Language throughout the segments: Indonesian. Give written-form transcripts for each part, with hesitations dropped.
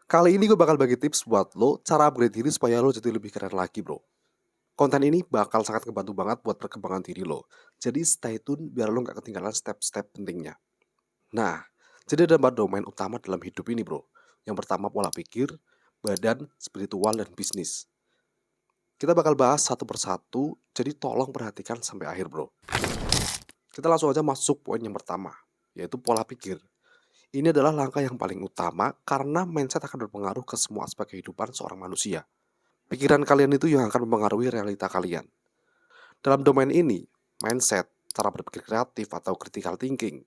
Kali ini gue bakal bagi tips buat lo cara upgrade diri supaya lo jadi lebih keren lagi, bro. Konten ini bakal sangat ngebantu banget buat perkembangan diri lo. Jadi stay tune biar lo gak ketinggalan step-step pentingnya. Nah, jadi ada 4 domain utama dalam hidup ini, bro. Yang pertama pola pikir, badan, spiritual, dan bisnis. Kita bakal bahas satu persatu, jadi tolong perhatikan sampai akhir, bro. Kita langsung aja masuk poin yang pertama, yaitu pola pikir. Ini adalah langkah yang paling utama karena mindset akan berpengaruh ke semua aspek kehidupan seorang manusia. Pikiran kalian itu yang akan mempengaruhi realita kalian. Dalam domain ini, mindset, cara berpikir kreatif atau critical thinking,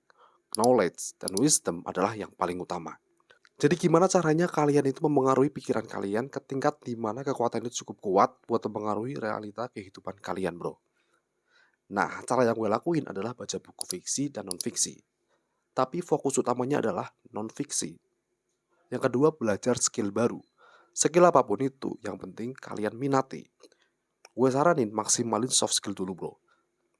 knowledge, dan wisdom adalah yang paling utama. Jadi gimana caranya kalian itu mempengaruhi pikiran kalian ke tingkat dimana kekuatan itu cukup kuat buat mempengaruhi realita kehidupan kalian, bro. Nah, cara yang gue lakuin adalah baca buku fiksi dan non-fiksi. Tapi fokus utamanya adalah non-fiksi. Yang kedua, belajar skill baru. Skill apapun itu, yang penting kalian minati. Gue saranin maksimalin soft skill dulu, bro.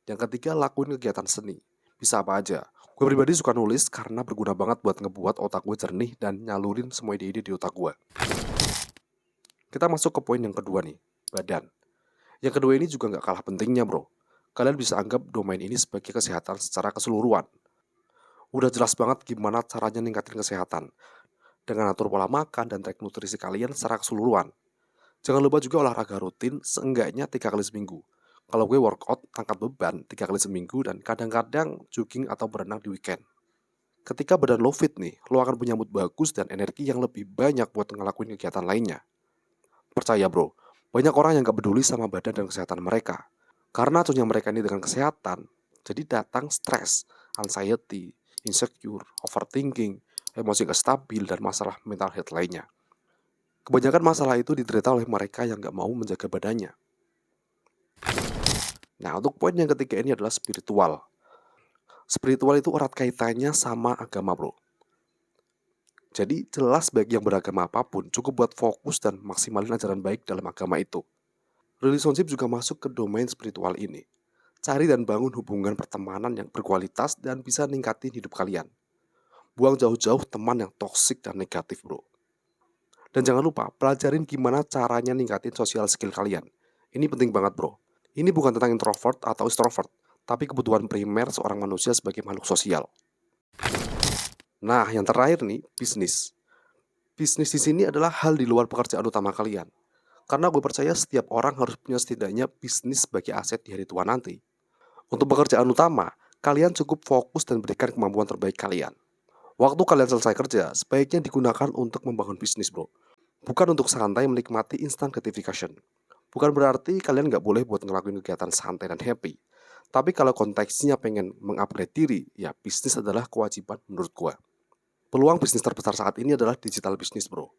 Yang ketiga, lakuin kegiatan seni. Bisa apa aja. Gue pribadi suka nulis karena berguna banget buat ngebuat otak gue jernih dan nyalurin semua ide-ide di otak gue. Kita masuk ke poin yang kedua nih, badan. Yang kedua ini juga gak kalah pentingnya, bro. Kalian bisa anggap domain ini sebagai kesehatan secara keseluruhan. Udah jelas banget gimana caranya ningkatin kesehatan. Dengan atur pola makan dan trik nutrisi kalian secara keseluruhan. Jangan lupa juga olahraga rutin seenggaknya 3 kali seminggu. Kalau gue workout angkat beban 3 kali seminggu dan kadang-kadang jogging atau berenang di weekend. Ketika badan lo fit nih, lo akan punya mood bagus dan energi yang lebih banyak buat ngelakuin kegiatan lainnya. Percaya bro, banyak orang yang gak peduli sama badan dan kesehatan mereka. Karena acuhnya mereka ini dengan kesehatan, jadi datang stres, anxiety, insecure, overthinking, emosi gak stabil, dan masalah mental health lainnya. Kebanyakan masalah itu diderita oleh mereka yang gak mau menjaga badannya. Nah, untuk poin yang ketiga ini adalah spiritual. Spiritual itu erat kaitannya sama agama, bro. Jadi jelas bagi yang beragama apapun, cukup buat fokus dan maksimalin ajaran baik dalam agama itu. Relationship juga masuk ke domain spiritual ini. Cari dan bangun hubungan pertemanan yang berkualitas dan bisa ningkatin hidup kalian. Buang jauh-jauh teman yang toksik dan negatif, bro. Dan jangan lupa, pelajarin gimana caranya ningkatin social skill kalian. Ini penting banget, bro. Ini bukan tentang introvert atau extrovert, tapi kebutuhan primer seorang manusia sebagai makhluk sosial. Nah, yang terakhir nih, bisnis. Bisnis di sini adalah hal di luar pekerjaan utama kalian. Karena gue percaya setiap orang harus punya setidaknya bisnis sebagai aset di hari tua nanti. Untuk pekerjaan utama, kalian cukup fokus dan berikan kemampuan terbaik kalian. Waktu kalian selesai kerja, sebaiknya digunakan untuk membangun bisnis, bro. Bukan untuk santai menikmati instant gratification. Bukan berarti kalian gak boleh buat ngelakuin kegiatan santai dan happy. Tapi kalau konteksnya pengen mengupgrade diri, ya bisnis adalah kewajiban menurut gue. Peluang bisnis terbesar saat ini adalah digital bisnis, bro.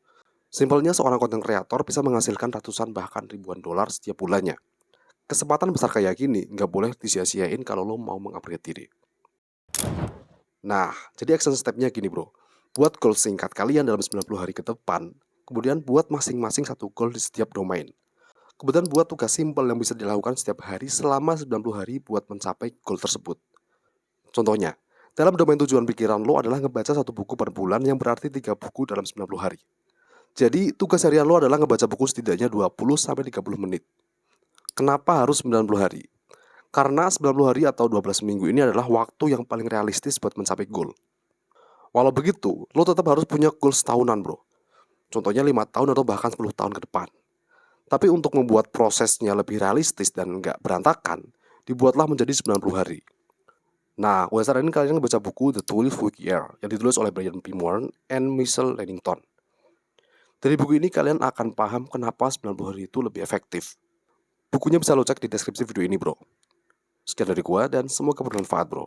Simpelnya seorang konten kreator bisa menghasilkan ratusan bahkan ribuan dolar setiap bulannya. Kesempatan besar kayak gini gak boleh disia-siain kalau lo mau mengupgrade diri. Nah, jadi action step-nya gini, bro. Buat goal singkat kalian dalam 90 hari ke depan, kemudian buat masing-masing satu goal di setiap domain. Kemudian buat tugas simpel yang bisa dilakukan setiap hari selama 90 hari buat mencapai goal tersebut. Contohnya, dalam domain tujuan pikiran lo adalah ngebaca satu buku per bulan yang berarti 3 buku dalam 90 hari. Jadi tugas harian lo adalah ngebaca buku setidaknya 20-30 menit. Kenapa harus 90 hari? Karena 90 hari atau 12 minggu ini adalah waktu yang paling realistis buat mencapai goal. Walau begitu, lo tetap harus punya goal setahunan, bro. Contohnya 5 tahun atau bahkan 10 tahun ke depan. Tapi untuk membuat prosesnya lebih realistis dan nggak berantakan, dibuatlah menjadi 90 hari. Nah, gue saranin kalian baca buku The 12 Week Year yang ditulis oleh Brian P. Moore and Michelle Lennington. Dari buku ini kalian akan paham kenapa 90 hari itu lebih efektif. Bukunya bisa lo cek di deskripsi video ini, bro. Sekian dari gue dan semoga bermanfaat, bro.